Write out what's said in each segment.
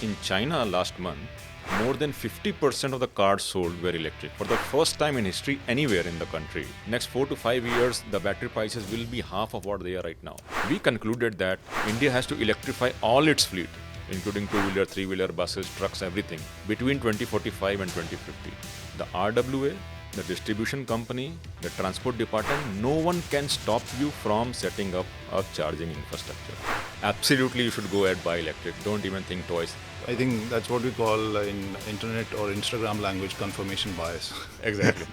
in China last month, more than 50% of the cars sold were electric. For the first time in history anywhere in the country. Next 4 to 5 years, the battery prices will be half of what they are right now. We concluded that India has to electrify all its fleet, including two-wheeler, three-wheeler, buses, trucks, everything, between 2045 and 2050. The RWA, the distribution company, the transport department, no one can stop you from setting up a charging infrastructure. Absolutely, you should go ahead buy electric. Don't even think twice. I think that's what we call in internet or Instagram language confirmation bias. Exactly.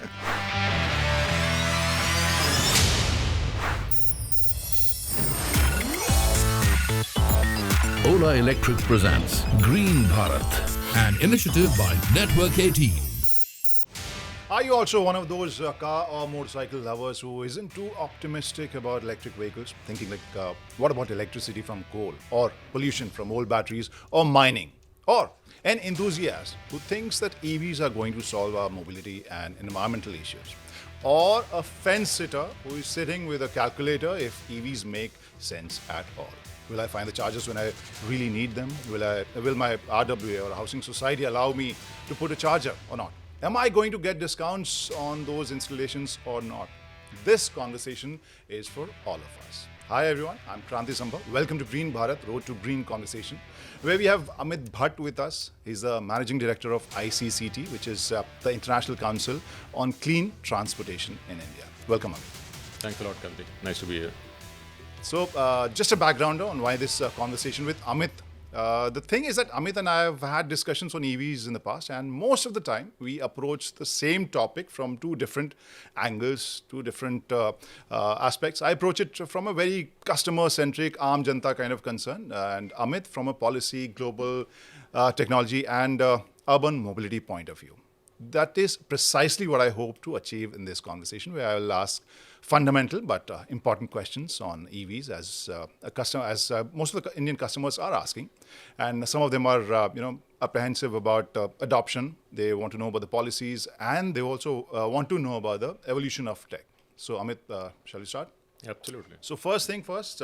Ola Electric presents Green Bharat, an initiative by Network 18. Are you also one of those car or motorcycle lovers who isn't too optimistic about electric vehicles? Thinking like, what about electricity from coal or pollution from old batteries or mining? Or an enthusiast who thinks that EVs are going to solve our mobility and environmental issues? Or a fence sitter who is sitting with a calculator if EVs make sense at all? Will I find the chargers when I really need them? Will my RWA or housing society allow me to put a charger or not? Am I going to get discounts on those installations or not? This conversation is for all of us. Hi everyone, I'm Kranti Sambhav. Welcome to Green Bharat, Road to Green Conversation, where we have Amit Bhatt with us. He's the Managing Director of ICCT, which is the International Council on Clean Transportation in India. Welcome, Amit. Thanks a lot, Kranti. Nice to be here. So, just a backgrounder on why this conversation with Amit. The thing is that Amit and I have had discussions on EVs in the past, and most of the time we approach the same topic from two different angles, two different aspects. I approach it from a very customer-centric, Aam Janta kind of concern, and Amit from a policy, global technology, and urban mobility point of view. That is precisely what I hope to achieve in this conversation, where I will ask fundamental but important questions on EVs as most of the Indian customers are asking, and some of them are apprehensive about adoption. They want to know about the policies, and they also want to know about the evolution of tech. So, Amit, shall we start? Absolutely. So, first thing first.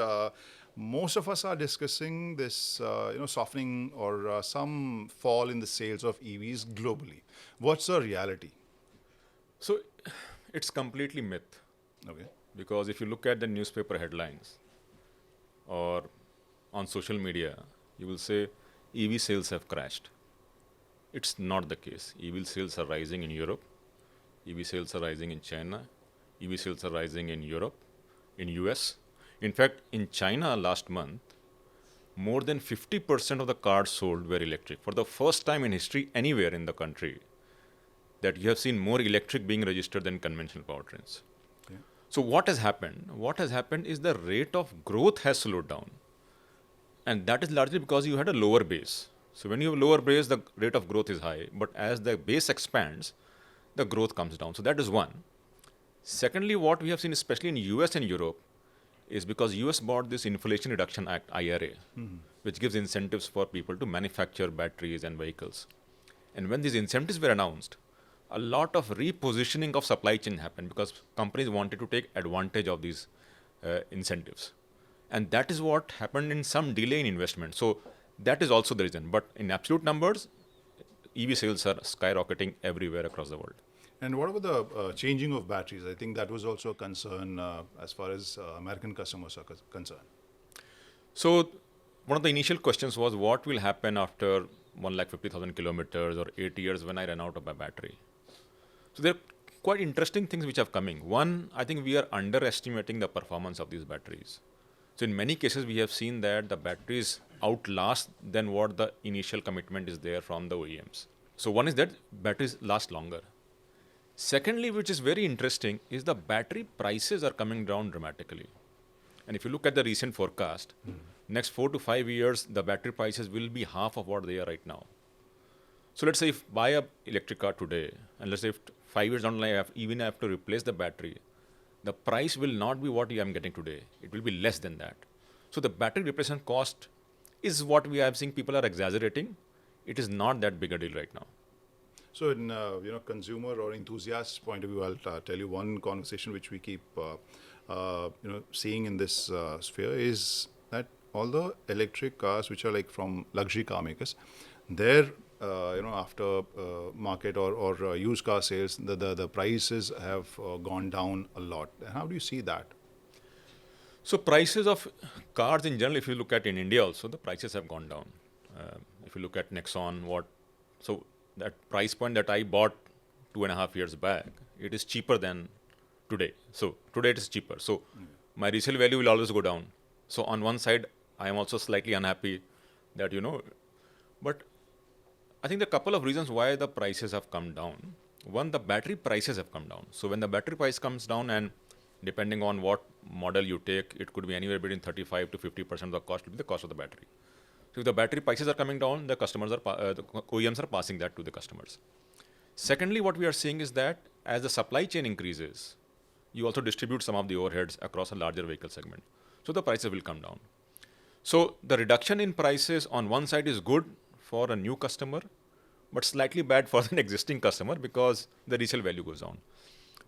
Most of us are discussing this, softening or some fall in the sales of EVs globally. What's the reality? So, it's completely myth. Okay. Because if you look at the newspaper headlines or on social media, you will say EV sales have crashed. It's not the case. EV sales are rising in Europe. EV sales are rising in China. EV sales are rising in Europe, in US. In fact, in China last month, more than 50% of the cars sold were electric. For the first time in history anywhere in the country, that you have seen more electric being registered than conventional powertrains. Yeah. So what has happened? What has happened is the rate of growth has slowed down. And that is largely because you had a lower base. So when you have a lower base, the rate of growth is high. But as the base expands, the growth comes down. So that is one. Secondly, what we have seen, especially in US and Europe, is because US bought this Inflation Reduction Act, IRA, which gives incentives for people to manufacture batteries and vehicles. And when these incentives were announced, a lot of repositioning of supply chain happened because companies wanted to take advantage of these incentives. And that is what happened in some delay in investment. So that is also the reason. But in absolute numbers, EV sales are skyrocketing everywhere across the world. And what about the changing of batteries? I think that was also a concern as far as American customers are concerned. So one of the initial questions was, what will happen after 150,000 kilometers or 8 years when I run out of my battery? So there are quite interesting things which are coming. One, I think we are underestimating the performance of these batteries. So in many cases, we have seen that the batteries outlast than what the initial commitment is there from the OEMs. So one is that batteries last longer. Secondly, which is very interesting, is the battery prices are coming down dramatically. And if you look at the recent forecast, next 4 to 5 years, the battery prices will be half of what they are right now. So let's say if I buy an electric car today, and let's say if 5 years down the line, I have to replace the battery, the price will not be what I am getting today. It will be less than that. So the battery replacement cost is what we are seeing people are exaggerating. It is not that big a deal right now. So, in consumer or enthusiast point of view, I'll tell you one conversation which we keep seeing in this sphere is that all the electric cars which are like from luxury car makers, their after market or used car sales, the prices have gone down a lot. How do you see that? So prices of cars in general, if you look at in India also, the prices have gone down. If you look at Nexon, so that price point that I bought 2.5 years back, it is cheaper than today. So today it is cheaper. So my resale value will always go down. So on one side, I am also slightly unhappy that, but I think there are a couple of reasons why the prices have come down. One, the battery prices have come down. So when the battery price comes down, and depending on what model you take, it could be anywhere between 35 to 50% of the cost will be the cost of the battery. So if the battery prices are coming down, the OEMs are passing that to the customers. Secondly, what we are seeing is that as the supply chain increases, you also distribute some of the overheads across a larger vehicle segment. So the prices will come down. So the reduction in prices on one side is good for a new customer, but slightly bad for an existing customer because the resale value goes down.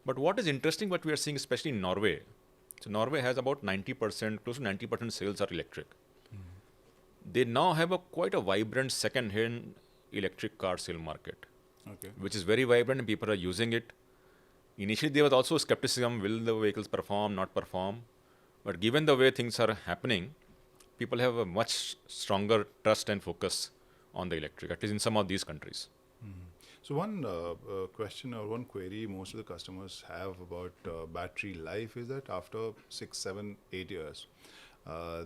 But what is interesting, what we are seeing, especially in Norway, so Norway has about 90%, close to 90% sales are electric. They now have quite a vibrant second-hand electric car sale market, which is very vibrant and people are using it. Initially, there was also skepticism, will the vehicles perform, not perform? But given the way things are happening, people have a much stronger trust and focus on the electric, at least in some of these countries. So one question or one query most of the customers have about battery life is that after 6, 7, 8 years,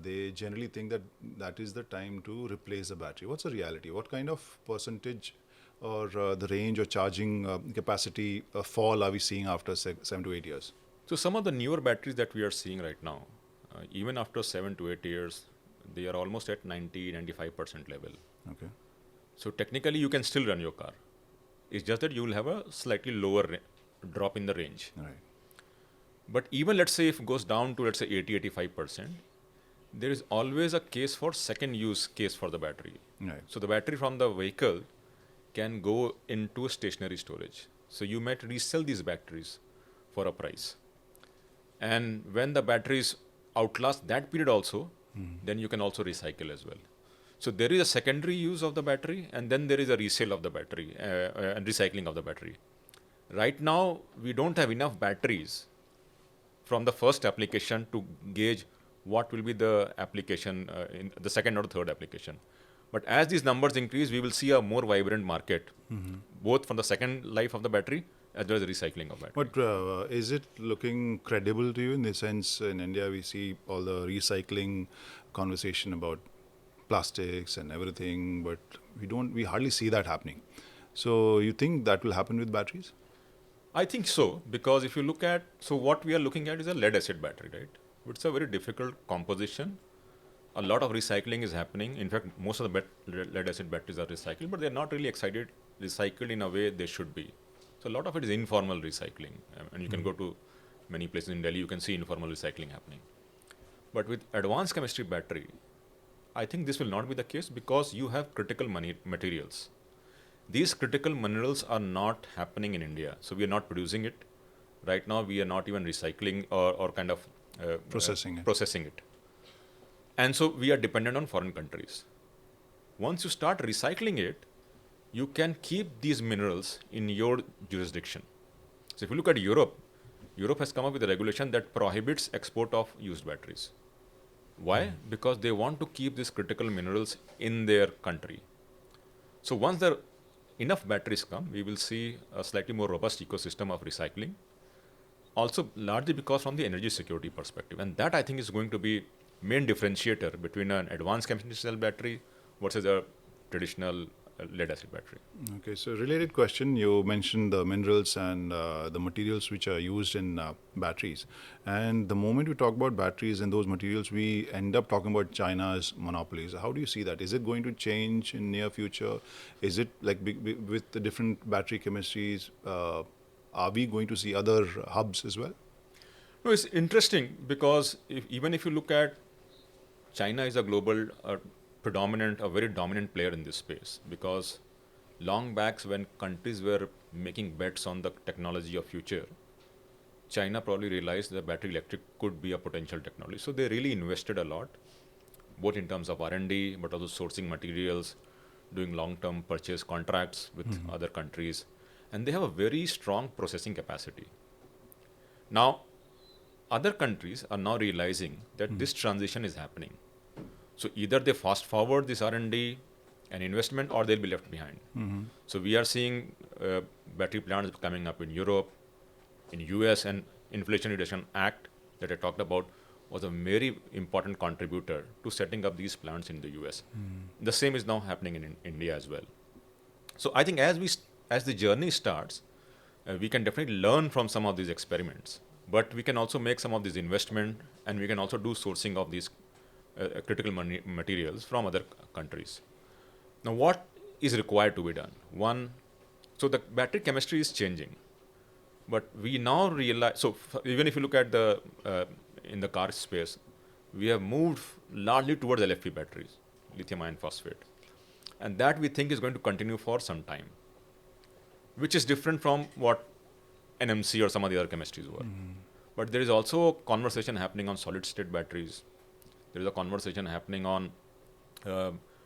they generally think that that is the time to replace the battery. What's the reality? What kind of percentage or the range or charging capacity fall are we seeing after 7 to 8 years? So some of the newer batteries that we are seeing right now, even after 7 to 8 years, they are almost at 90-95% level. Okay. So technically, you can still run your car. It's just that you will have a slightly lower drop in the range. Right. But even let's say if it goes down to let's say 80-85%, there is always a case for second use case for the battery. Right. So the battery from the vehicle can go into stationary storage. So you might resell these batteries for a price. And when the batteries outlast that period also, then you can also recycle as well. So there is a secondary use of the battery, and then there is a resale of the battery and recycling of the battery. Right now, we don't have enough batteries from the first application to gauge what will be the application in the second or third application. But as these numbers increase, we will see a more vibrant market, both from the second life of the battery as well as the recycling of battery. But is it looking credible to you in the sense in India we see all the recycling conversation about plastics and everything, but we hardly see that happening. So you think that will happen with batteries? I think so, because if you look at, so what we are looking at is a lead acid battery, right? It's a very difficult composition. A lot of recycling is happening. In fact, most of the lead acid batteries are recycled, but they're not really recycled in a way they should be. So a lot of it is informal recycling. And you can go to many places in Delhi, you can see informal recycling happening. But with advanced chemistry battery, I think this will not be the case because you have critical materials. These critical minerals are not happening in India. So we are not producing it. Right now, we are not even recycling or kind of Processing it. And so we are dependent on foreign countries. Once you start recycling it, you can keep these minerals in your jurisdiction. So if you look at Europe, Europe has come up with a regulation that prohibits export of used batteries. Why? Because they want to keep these critical minerals in their country. So once there enough batteries come, we will see a slightly more robust ecosystem of recycling. Also, largely because from the energy security perspective. And that, I think, is going to be main differentiator between an advanced chemistry cell battery versus a traditional lead acid battery. Okay, so related question, you mentioned the minerals and the materials which are used in batteries. And the moment we talk about batteries and those materials, we end up talking about China's monopolies. How do you see that? Is it going to change in near future? Is it like with the different battery chemistries, are we going to see other hubs as well? No, it's interesting because even if you look at China is a global a very dominant player in this space, because long backs when countries were making bets on the technology of future, China probably realized that battery electric could be a potential technology. So they really invested a lot, both in terms of R&D, but also sourcing materials doing long-term purchase contracts with other countries, and they have a very strong processing capacity. Now, other countries are now realizing that this transition is happening. So either they fast forward this R&D and investment, or they'll be left behind. So we are seeing battery plants coming up in Europe, in US, and Inflation Reduction Act that I talked about was a very important contributor to setting up these plants in the US. The same is now happening in India as well. So I think as the journey starts, we can definitely learn from some of these experiments, but we can also make some of these investment, and we can also do sourcing of these critical materials from other countries. Now, what is required to be done? One, so the battery chemistry is changing, but we now realize. So even if you look at the in the car space, we have moved largely towards LFP batteries, lithium iron phosphate, and that we think is going to continue for some time, which is different from what NMC or some of the other chemistries were. But there is also a conversation happening on solid state batteries. There is a conversation happening on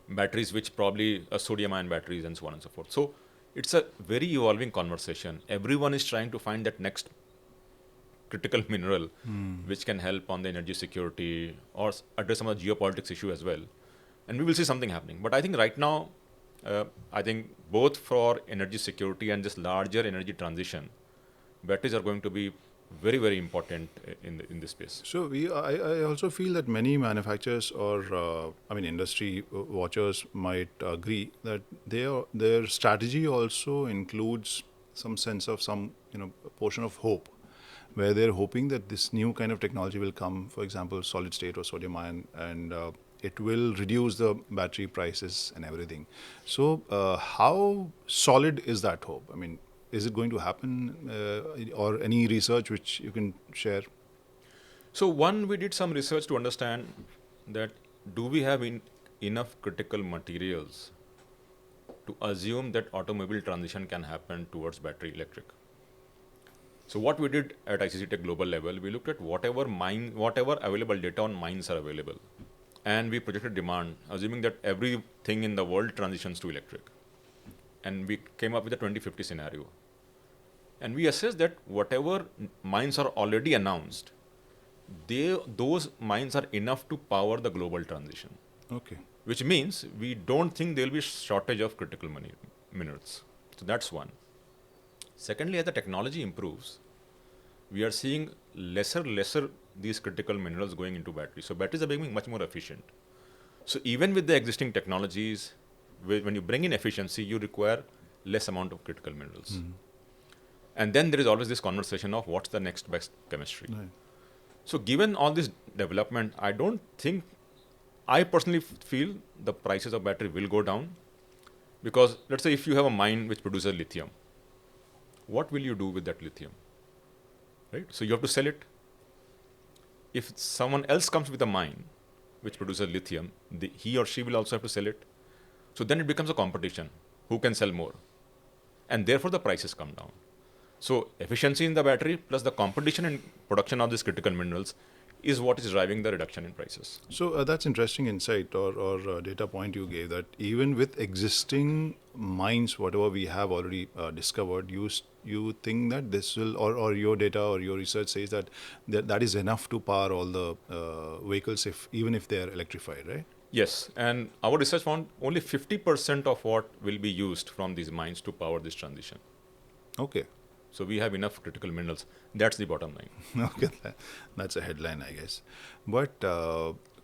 batteries which probably sodium ion batteries and so on and so forth. So it's a very evolving conversation. Everyone is trying to find that next critical mineral which can help on the energy security or address some of the geopolitics issue as well. And we will see something happening. But I think right now, I think both for energy security and this larger energy transition, batteries are going to be very, very important in this space. So I also feel that many manufacturers or industry watchers might agree that their strategy also includes some sense of some portion of hope, where they're hoping that this new kind of technology will come, for example, solid state or sodium ion, and it will reduce the battery prices and everything. So how solid is that hope? I mean, is it going to happen, or any research which you can share? So one, we did some research to understand that do we have enough critical materials to assume that automobile transition can happen towards battery electric. So what we did at ICC Tech global level, we looked at whatever available data on mines are available, and we projected demand, assuming that everything in the world transitions to electric. And we came up with a 2050 scenario. And we assessed that whatever mines are already announced, those mines are enough to power the global transition. Okay. Which means we don't think there will be shortage of critical minerals. So that's one. Secondly, as the technology improves, we are seeing lesser these critical minerals going into batteries. So batteries are becoming much more efficient. So even with the existing technologies, when you bring in efficiency, you require less amount of critical minerals. And then there is always this conversation of what's the next best chemistry. Right. So given all this development, I personally feel the prices of battery will go down, because let's say if you have a mine which produces lithium, what will you do with that lithium? Right? So you have to sell it. If someone else comes with a mine which produces lithium, he or she will also have to sell it. So then it becomes a competition. Who can sell more? And therefore the prices come down. So efficiency in the battery plus the competition in production of these critical minerals is what is driving the reduction in prices. So that's interesting insight or data point you gave, that even with existing mines, whatever we have already discovered, you think that this will, or your data or your research says that is enough to power all the vehicles even if they are electrified, right? Yes, and our research found only 50% of what will be used from these mines to power this transition. Okay. So we have enough critical minerals. That's the bottom line. Okay, that's a headline, I guess. But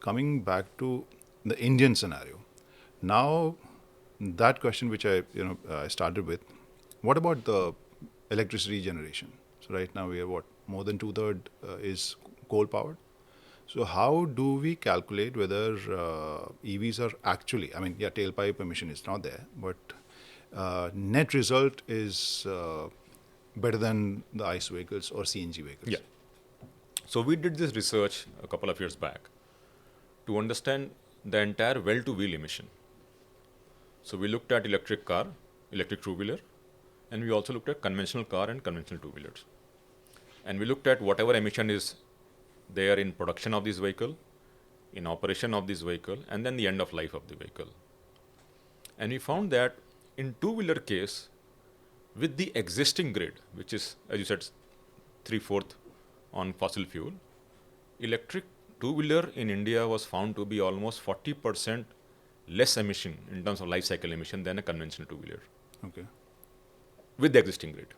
coming back to the Indian scenario, now that question which I started with, what about the electricity generation? So right now we have more than 2/3 is coal powered. So how do we calculate whether EVs are actually, tailpipe emission is not there, but net result is better than the ICE vehicles or CNG vehicles? Yeah. So we did this research a couple of years back to understand the entire well-to-wheel emission. So we looked at electric car, electric two-wheeler, and we also looked at conventional car and conventional two-wheelers. And we looked at whatever emission is there in production of this vehicle, in operation of this vehicle, and then the end of life of the vehicle. And we found that in two-wheeler case, with the existing grid, which is, as you said, three-fourth on fossil fuel, electric two-wheeler in India was found to be almost 40% less emission in terms of life cycle emission than a conventional two-wheeler Okay. with the existing grid.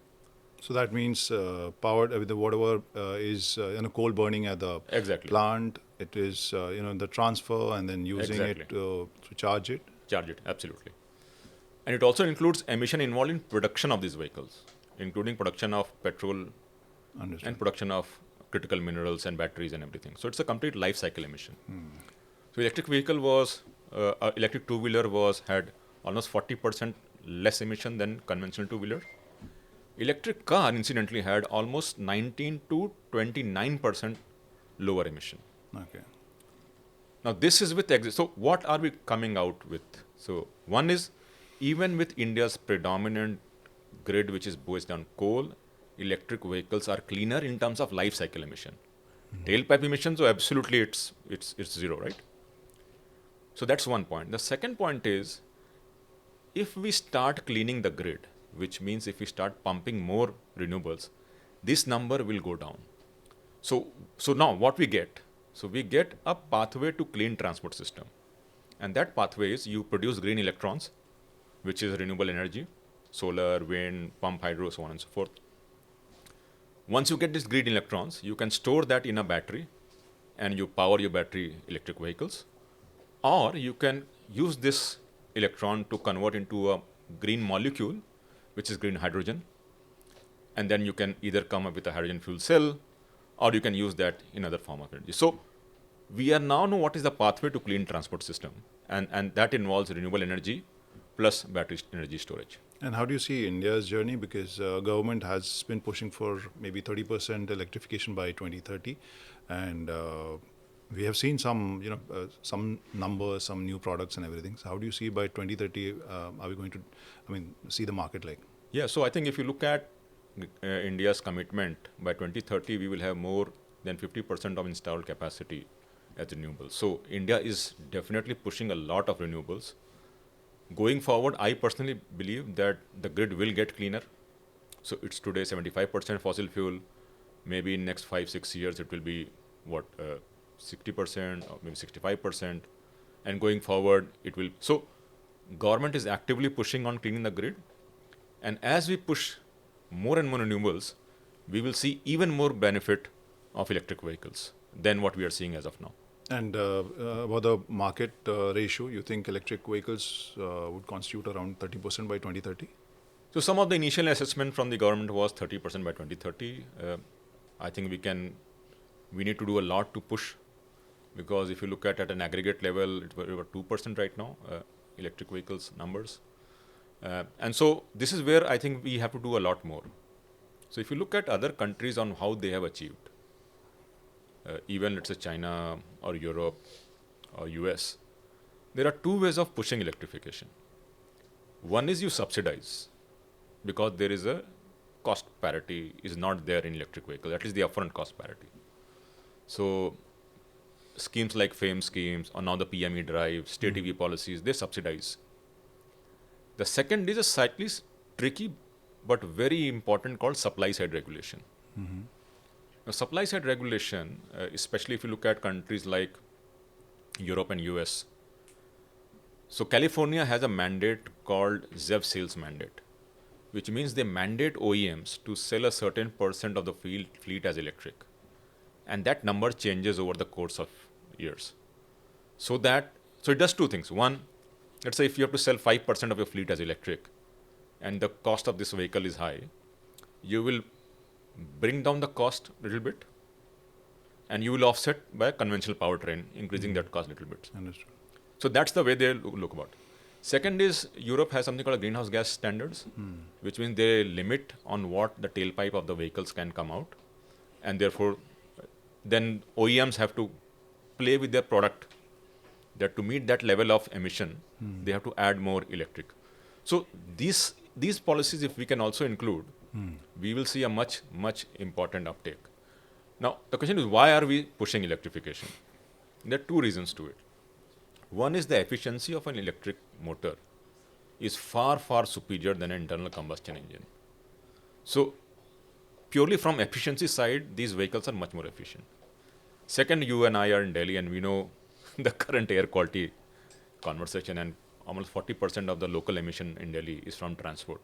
So that means powered with the whatever is coal burning at the Exactly. plant. It is the transfer and then using it Exactly. to charge it. Charge it, absolutely. And it also includes emission involved in production of these vehicles, including production of petrol Understood. and production of critical minerals and batteries and everything. So it's a complete life cycle emission. So electric two-wheeler had almost 40% less emission than conventional two-wheeler. Electric car, incidentally, had almost 19 to 29% lower emission. Okay. Now, this is with so what are we coming out with? So one is, even with India's predominant grid, which is based on coal, electric vehicles are cleaner in terms of life cycle emission. Tailpipe emissions, so absolutely it's zero, right? So that's one point. The second point is, if we start cleaning the grid, which means if we start pumping more renewables, this number will go down. So now what we get? So we get a pathway to clean transport system. And that pathway is you produce green electrons, which is renewable energy, solar, wind, pump hydro, so on and so forth. Once you get these green electrons, you can store that in a battery and you power your battery electric vehicles. Or you can use this electron to convert into a green molecule, which is green hydrogen. And then you can either come up with a hydrogen fuel cell, or you can use that in other form of energy. So we are now know what is the pathway to clean transport system. And that involves renewable energy plus battery energy storage. And how do you see India's journey? Because government has been pushing for maybe 30% electrification by 2030, and we have seen some numbers, some new products and everything. So how do you see by 2030? Are we going to, see the market like? Yeah, so I think if you look at India's commitment, by 2030 we will have more than 50% of installed capacity as renewables. So India is definitely pushing a lot of renewables. Going forward, I personally believe that the grid will get cleaner. So it's today 75% fossil fuel. Maybe in next 5-6 years it will be 60% or maybe 65%. And going forward it will. So government is actively pushing on cleaning the grid. And as we push more and more renewables, we will see even more benefit of electric vehicles than what we are seeing as of now. And about the market ratio, you think electric vehicles would constitute around 30% by 2030? So some of the initial assessment from the government was 30% by 2030. I think we need to do a lot to push, because if you look at an aggregate level, it's about 2% right now, electric vehicles numbers. And so this is where I think we have to do a lot more. So if you look at other countries on how they have achieved, even let's say China or Europe or US, there are two ways of pushing electrification. One is you subsidize, because there is a cost parity is not there in electric vehicles, at least the upfront cost parity. So schemes like FAME schemes, or now the PME drive, state EV policies, they subsidize. The second is a slightly tricky but very important, called supply side regulation. Now, supply side regulation, especially if you look at countries like Europe and US. So California has a mandate called ZEV sales mandate, which means they mandate OEMs to sell a certain percent of the fleet as electric. And that number changes over the course of years. So it does two things. One, let's say if you have to sell 5% of your fleet as electric, and the cost of this vehicle is high, you will bring down the cost a little bit, and you will offset by a conventional powertrain, increasing that cost a little bit. Understood. So that's the way they look about. Second is, Europe has something called greenhouse gas standards, which means they limit on what the tailpipe of the vehicles can come out, and therefore then OEMs have to play with their product, that to meet that level of emission, they have to add more electric. So these policies, if we can also include, we will see a much important uptake. Now, the question is, why are we pushing electrification? There are two reasons to it. One is the efficiency of an electric motor is far, far superior than an internal combustion engine. So purely from efficiency side, these vehicles are much more efficient. Second, you and I are in Delhi and we know the current air quality conversation, and almost 40% of the local emission in Delhi is from transport.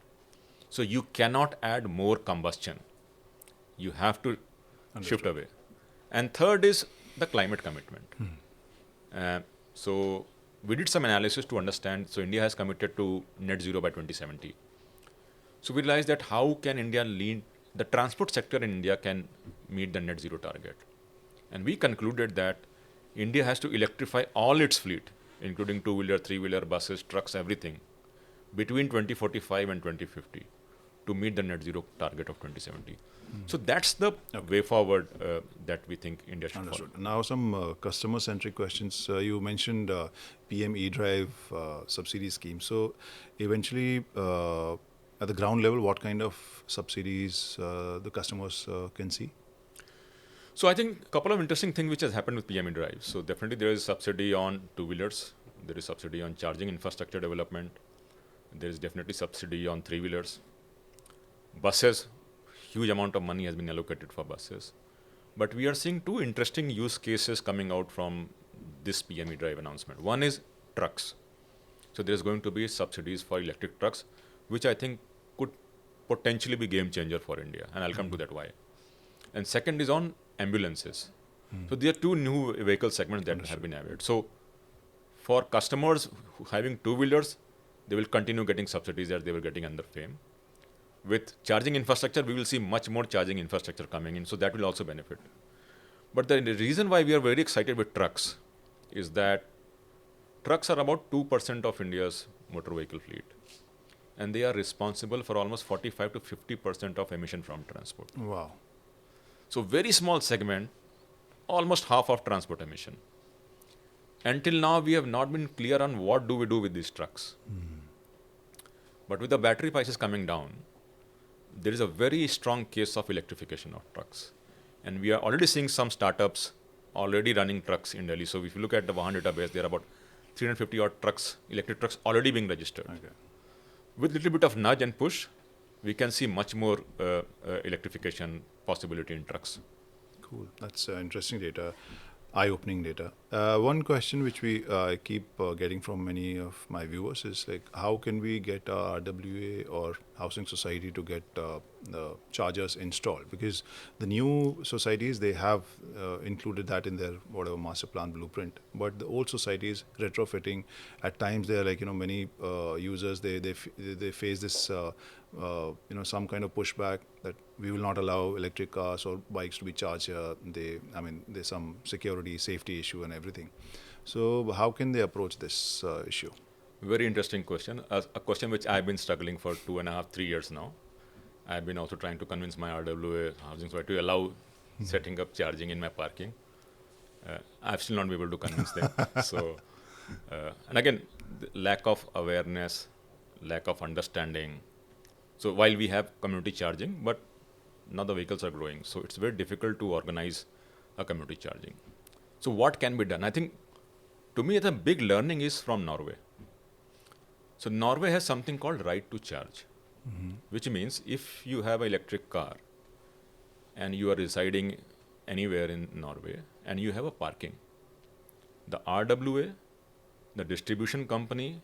So you cannot add more combustion. You have to shift away. And third is the climate commitment. So we did some analysis to understand. So India has committed to net zero by 2070. So we realized that how can India lead, the transport sector in India can meet the net zero target. And we concluded that India has to electrify all its fleet, including two-wheeler, three-wheeler, buses, trucks, everything, between 2045 and 2050 to meet the net zero target of 2070. So that's the way forward that we think India should follow. Now some customer-centric questions. You mentioned PM E-Drive subsidy scheme. So eventually, at the ground level, what kind of subsidies the customers can see? So I think a couple of interesting things which has happened with PM E-Drive. So definitely there is subsidy on two-wheelers. There is subsidy on charging infrastructure development. There is definitely subsidy on three-wheelers. Buses, huge amount of money has been allocated for buses. But we are seeing two interesting use cases coming out from this PM E-Drive announcement. One is trucks. So there is going to be subsidies for electric trucks, which I think could potentially be game changer for India. And I'll come to that why. And second is on ambulances. So there are two new vehicle segments that have been added. So for customers who having two-wheelers, they will continue getting subsidies that they were getting under FAME. With charging infrastructure, we will see much more charging infrastructure coming in, so that will also benefit. But the reason why we are very excited with trucks is that trucks are about 2% of India's motor vehicle fleet. And they are responsible for almost 45 to 50% of emission from transport. Wow. So very small segment, almost half of transport emission. Until now, we have not been clear on what do we do with these trucks. But with the battery prices coming down, there is a very strong case of electrification of trucks. And we are already seeing some startups already running trucks in Delhi. So if you look at the Vahan database, there are about 350 odd trucks, electric trucks already being registered. Okay. With a little bit of nudge and push, we can see much more electrification possibility in trucks. Cool. That's interesting data, eye-opening data. One question which we keep getting from many of my viewers is like, how can we get RWA or housing society to get the chargers installed? Because the new societies, they have included that in their whatever master plan blueprint. But the old societies, retrofitting, at times they are like, many users, they face this some kind of pushback that we will not allow electric cars or bikes to be charged here. There's some security, safety issue and everything. So how can they approach this issue? Very interesting question. A question which I've been struggling for 2.5, 3 years now. I've been also trying to convince my RWA housing society to allow setting up charging in my parking. I've still not been able to convince them. So, and again, lack of awareness, lack of understanding. So while we have community charging, but now the vehicles are growing. So it's very difficult to organize a community charging. So what can be done? I think, to me, the big learning is from Norway. So Norway has something called right to charge, which means if you have an electric car and you are residing anywhere in Norway and you have a parking, the RWA, the distribution company,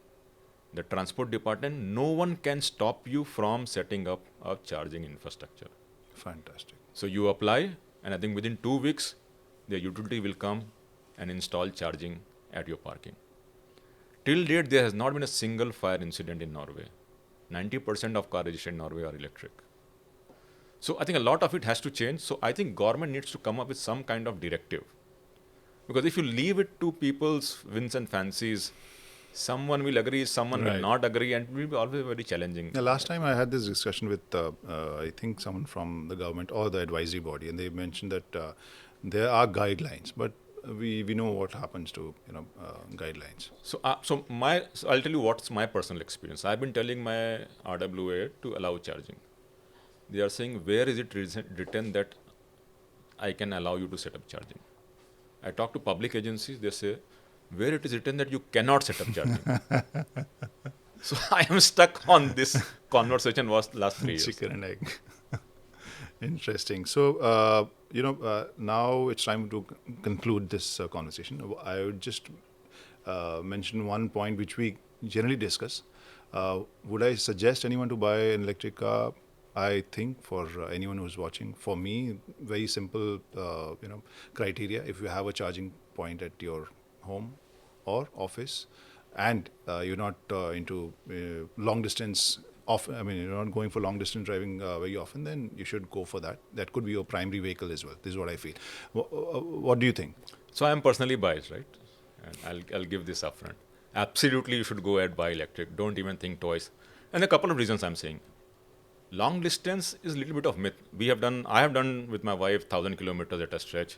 the transport department, no one can stop you from setting up a charging infrastructure. Fantastic. So you apply, and I think within 2 weeks, the utility will come and install charging at your parking. Till date, there has not been a single fire incident in Norway. 90% of cars registered in Norway are electric. So I think a lot of it has to change. So I think government needs to come up with some kind of directive. Because if you leave it to people's whims and fancies, someone will agree, someone will not agree, and it will be always very challenging. The last time I had this discussion with, I think, someone from the government or the advisory body, and they mentioned that there are guidelines, but we know what happens to guidelines. So I'll tell you what's my personal experience. I've been telling my RWA to allow charging. They are saying, where is it written that I can allow you to set up charging? I talk to public agencies, they say, where it is written that you cannot set up charging. So I am stuck on this conversation was last 3 years. Chicken and egg. Interesting. So, now it's time to conclude this conversation. I would just mention one point which we generally discuss. Would I suggest anyone to buy an electric car? I think for anyone who's watching, for me, very simple, criteria. If you have a charging point at your home or office, and you're not into long distance you're not going for long distance driving very often, then you should go for that. That could be your primary vehicle as well. This is what I feel. What do you think? So I am personally biased, right? And I'll give this upfront. Absolutely, you should go ahead buy electric. Don't even think twice. And a couple of reasons I'm saying. Long distance is a little bit of myth. I have done with my wife 1,000 kilometers at a stretch,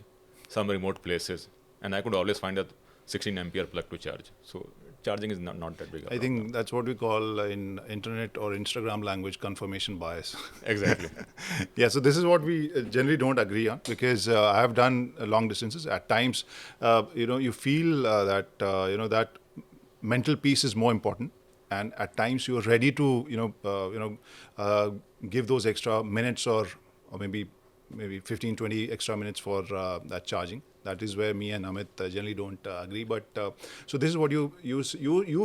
some remote places, and I could always find a 16 ampere plug to charge. So charging is not that big a I problem. think that's what we call in internet or Instagram language confirmation bias. Exactly. Yeah, so this is what we generally don't agree on, because I have done long distances. At times, you feel that mental peace is more important, and at times you are ready to give those extra minutes or maybe 15, 20 extra minutes for that charging. That is where me and Amit generally don't agree. But so this is what you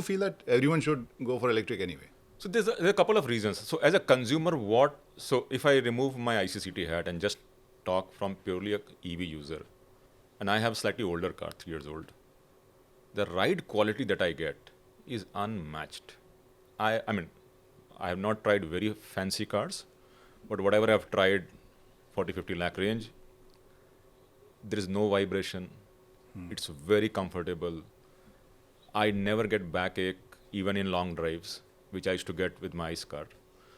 feel that everyone should go for electric anyway. So there's a couple of reasons. So as a consumer, so if I remove my ICCT hat and just talk from purely a EV user, and I have a slightly older car, 3 years old, the ride quality that I get is unmatched. I mean, I have not tried very fancy cars, but whatever I've tried, 40, 50 lakh range, there is no vibration. It's very comfortable. I never get backache, even in long drives, which I used to get with my ICE car.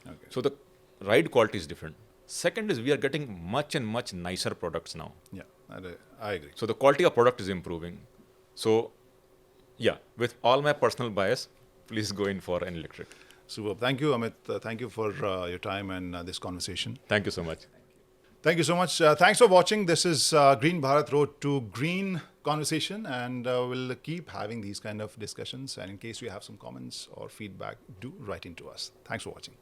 Okay. So the ride quality is different. Second is we are getting much and much nicer products now. Yeah, I agree. So the quality of product is improving. So yeah, with all my personal bias, please go in for an electric. Superb. Thank you, Amit. Thank you for your time and this conversation. Thank you so much. Thank you so much. Thanks for watching. This is Green Bharat Road to Green conversation, and we'll keep having these kind of discussions. And in case you have some comments or feedback, do write into us. Thanks for watching.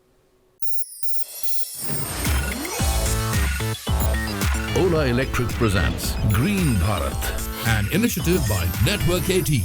Ola Electric presents Green Bharat, an initiative by Network 18.